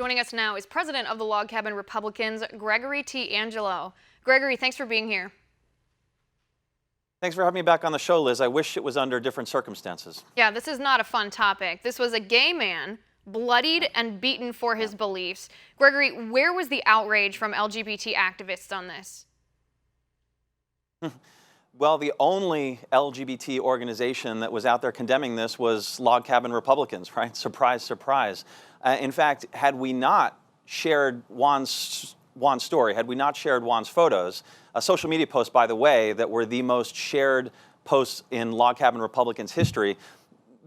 Joining us now is President of the Log Cabin Republicans, Gregory T. Angelo. Gregory, thanks for being here. Thanks for having me back on the show, Liz. I wish it was under different circumstances. Yeah, this is not a fun topic. This was a gay man bloodied and beaten for his beliefs. Gregory, where was the outrage from LGBT activists on this? Well, the only LGBT organization that was out there condemning this was Log Cabin Republicans, right? Surprise, surprise. In fact, had we not shared Juan's story, had we not shared Juan's photos, social media posts, by the way, that were the most shared posts in Log Cabin Republicans history,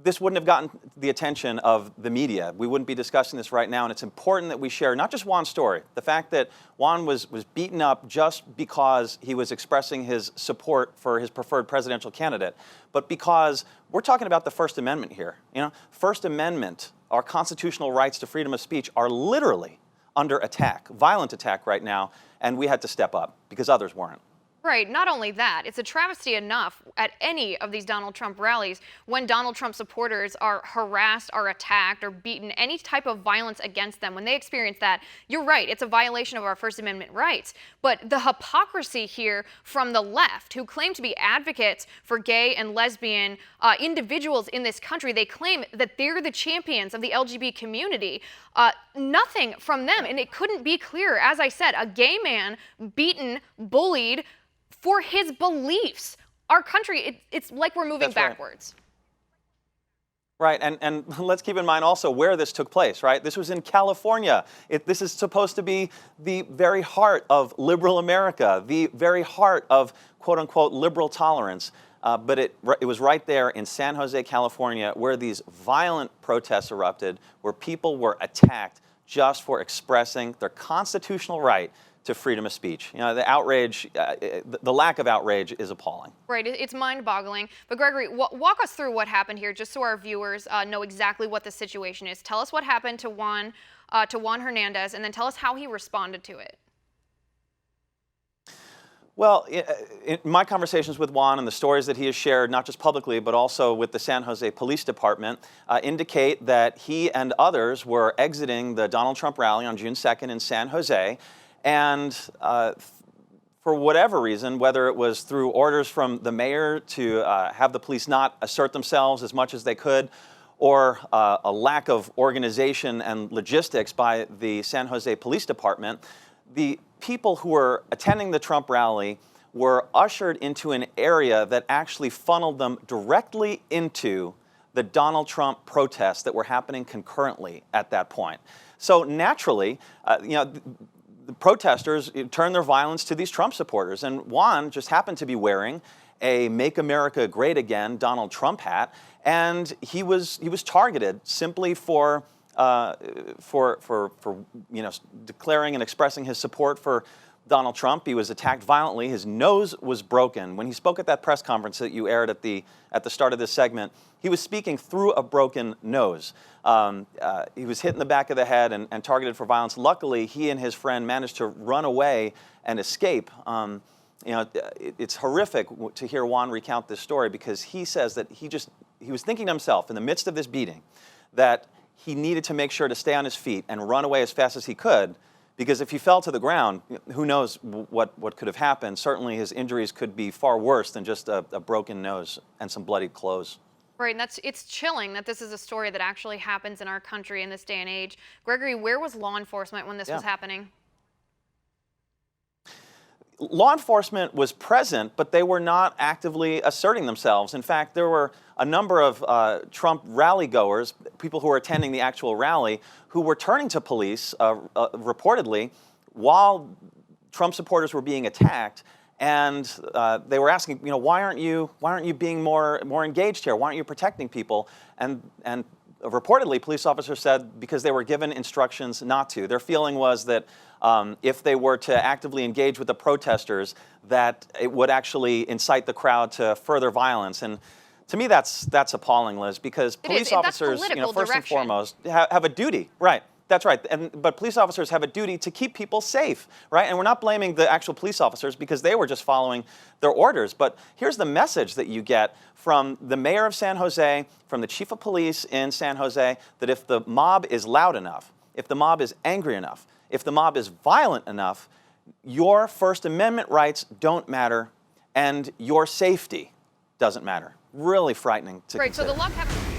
this wouldn't have gotten the attention of the media. We wouldn't be discussing this right now, and it's important that we share not just Juan's story, the fact that Juan was beaten up just because he was expressing his support for his preferred presidential candidate, but because we're talking about the First Amendment here. You know, First Amendment, our constitutional rights to freedom of speech are literally under attack, violent attack right now, and we had to step up because others weren't. Right, not only that, it's a travesty enough at any of these Donald Trump rallies when Donald Trump supporters are harassed, are attacked, or beaten, any type of violence against them. When they experience that, you're right, it's a violation of our First Amendment rights. But the hypocrisy here from the left, who claim to be advocates for gay and lesbian individuals in this country, they claim that they're the champions of the LGBT community. Nothing from them, and it couldn't be clearer. As I said, a gay man beaten, bullied, for his beliefs. Our country, it's like we're moving backwards. Right, and let's keep in mind also where this took place, right? This was in California. This is supposed to be the very heart of liberal America, the very heart of quote-unquote liberal tolerance. But it was right there in San Jose, California, where these violent protests erupted, where people were attacked just for expressing their constitutional right to freedom of speech. You know, the outrage, the lack of outrage is appalling. Right, it's mind-boggling. But Gregory, walk us through what happened here, just so our viewers know exactly what the situation is. Tell us what happened to Juan Hernandez, and then tell us how he responded to it. Well, in my conversations with Juan and the stories that he has shared, not just publicly, but also with the San Jose Police Department, indicate that he and others were exiting the Donald Trump rally on June 2nd in San Jose. And for whatever reason, whether it was through orders from the mayor to have the police not assert themselves as much as they could, or a lack of organization and logistics by the San Jose Police Department, the people who were attending the Trump rally were ushered into an area that actually funneled them directly into the Donald Trump protests that were happening concurrently at that point. So naturally, the protesters turned their violence to these Trump supporters, and Juan just happened to be wearing a "Make America Great Again" Donald Trump hat, and he was targeted simply for declaring and expressing his support for Donald Trump. He was attacked violently. His nose was broken. When he spoke at that press conference that you aired at the start of this segment, he was speaking through a broken nose. He was hit in the back of the head and targeted for violence. Luckily, he and his friend managed to run away and escape. It's horrific to hear Juan recount this story, because he says that he was thinking to himself in the midst of this beating that he needed to make sure to stay on his feet and run away as fast as he could, because if he fell to the ground, who knows what could have happened. Certainly his injuries could be far worse than just a broken nose and some bloodied clothes. Right, and it's chilling that this is a story that actually happens in our country in this day and age. Gregory, where was law enforcement when this was happening? Law enforcement was present, but they were not actively asserting themselves. In fact, there were a number of Trump rally goers, people who were attending the actual rally, who were turning to police reportedly while Trump supporters were being attacked, and they were asking, why aren't you being more engaged here? Why aren't you protecting people? And reportedly, police officers said because they were given instructions not to. Their feeling was that if they were to actively engage with the protesters, that it would actually incite the crowd to further violence. And to me, that's appalling, Liz, because police officers, first and foremost, have a duty, right? That's right. But police officers have a duty to keep people safe, right? And we're not blaming the actual police officers because they were just following their orders. But here's the message that you get from the mayor of San Jose, from the chief of police in San Jose, that if the mob is loud enough, if the mob is angry enough, if the mob is violent enough, your First Amendment rights don't matter and your safety doesn't matter. Really frightening to Right, so consider. the log cabin